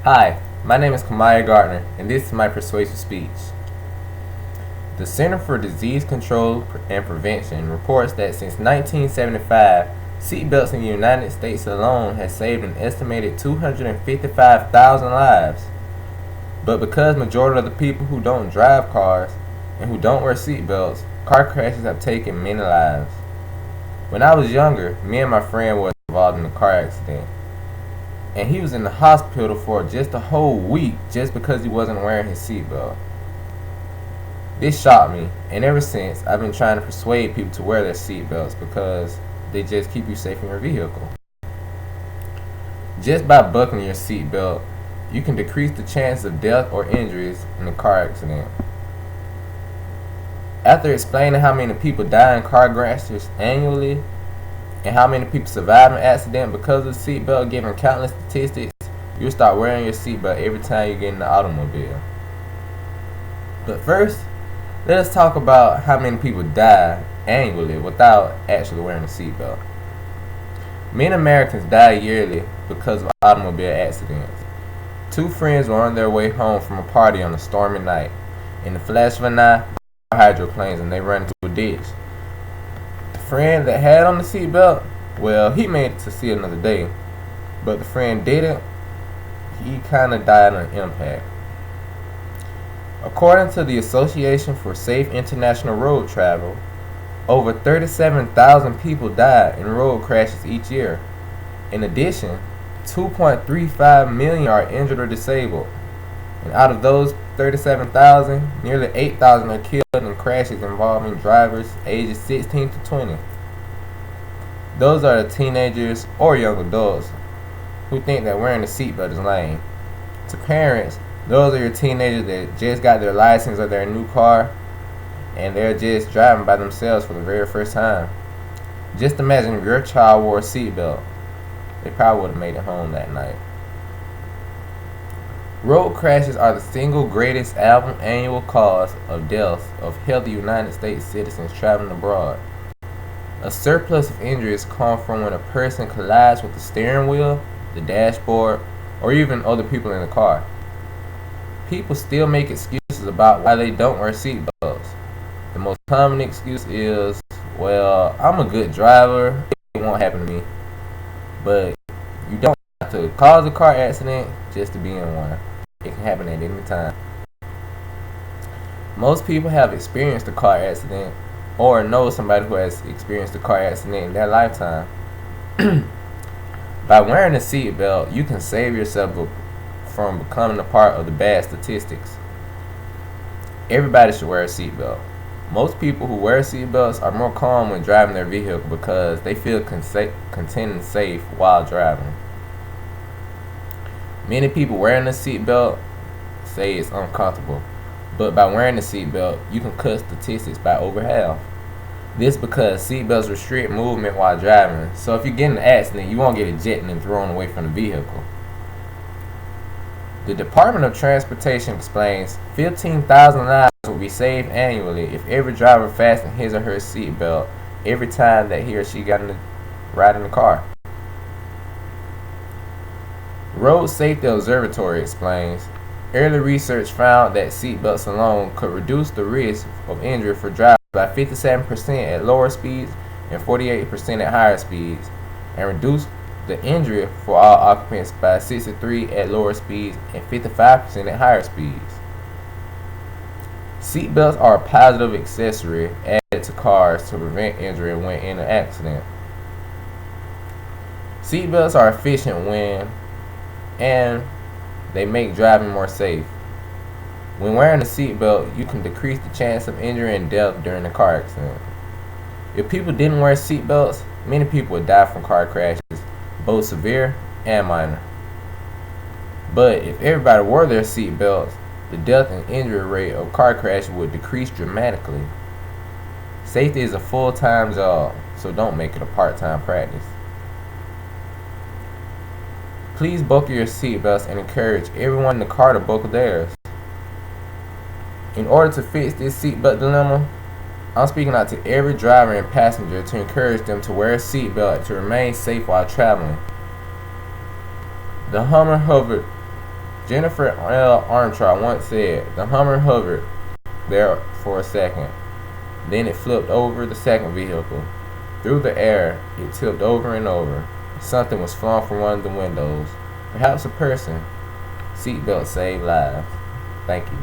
Hi, my name is Kamaya Gardner, and this is my persuasive speech. The Center for Disease Control and Prevention reports that since 1975, seatbelts in the United States alone has saved an estimated 255,000 lives. But because majority of the people who don't drive cars and who don't wear seatbelts, car crashes have taken many lives. When I was younger, me and my friend were involved in a car accident, and he was in the hospital for just a whole week just because he wasn't wearing his seatbelt. This shocked me, and ever since I've been trying to persuade people to wear their seatbelts because they just keep you safe in your vehicle. Just by buckling your seatbelt, you can decrease the chance of death or injuries in a car accident. After explaining how many people die in car crashes annually and how many people survive an accident because of the seatbelt, giving countless statistics, you'll start wearing your seatbelt every time you get in the automobile. But first, let us talk about how many people die annually without actually wearing a seatbelt. Many Americans die yearly because of automobile accidents. Two friends were on their way home from a party on a stormy night. In the flash of an eye, hydroplanes, and they ran into a ditch. The friend that had on the seatbelt, well, he made it to see another day. But the friend didn't. He kind of died on impact. According to the Association for Safe International Road Travel, over 37,000 people die in road crashes each year. In addition, 2.35 million are injured or disabled. And out of those 37,000, nearly 8,000 are killed in crashes involving drivers ages 16 to 20. Those are the teenagers or young adults who think that wearing a seatbelt is lame. To parents, those are your teenagers that just got their license or their new car and they're just driving by themselves for the very first time. Just imagine if your child wore a seatbelt. They probably would have made it home that night. Road crashes are the single greatest annual cause of death of healthy United States citizens traveling abroad. A surplus of injuries come from when a person collides with the steering wheel, the dashboard, or even other people in the car. People still make excuses about why they don't wear seatbelts. The most common excuse is, well, I'm a good driver, it won't happen to me. But you don't have to cause a car accident just to be in one. It can happen at any time. Most people have experienced a car accident or know somebody who has experienced a car accident in their lifetime. By wearing a seatbelt, you can save yourself from becoming a part of the bad statistics. Everybody should wear a seatbelt. Most people who wear seatbelts are more calm when driving their vehicle because they feel content and safe while driving. Many people wearing a seatbelt say it's uncomfortable, but by wearing a seatbelt, you can cut statistics by over half. This because seatbelts restrict movement while driving, so if you get in an accident, you won't get ejected and thrown away from the vehicle. The Department of Transportation explains 15,000 lives will be saved annually if every driver fastened his or her seatbelt every time that he or she got in the ride in the car. Road Safety Observatory explains, early research found that seatbelts alone could reduce the risk of injury for drivers by 57% at lower speeds and 48% at higher speeds, and reduce the injury for all occupants by 63% at lower speeds and 55% at higher speeds. Seatbelts are a positive accessory added to cars to prevent injury when in an accident. Seatbelts are efficient and they make driving more safe. When wearing a seatbelt, you can decrease the chance of injury and death during a car accident. If people didn't wear seatbelts, many people would die from car crashes, both severe and minor. But if everybody wore their seatbelts, the death and injury rate of car crashes would decrease dramatically. Safety is a full-time job, so don't make it a part-time practice. Please buckle your seatbelts and encourage everyone in the car to buckle theirs. In order to fix this seatbelt dilemma, I'm speaking out to every driver and passenger to encourage them to wear a seatbelt to remain safe while traveling. The Hummer hovered Jennifer L. Armstrong once said, "The Hummer hovered there for a second. Then it flipped over the second vehicle. Through the air, it tipped over and over. Something was flung from one of the windows. Perhaps a person. Seatbelts save lives." Thank you.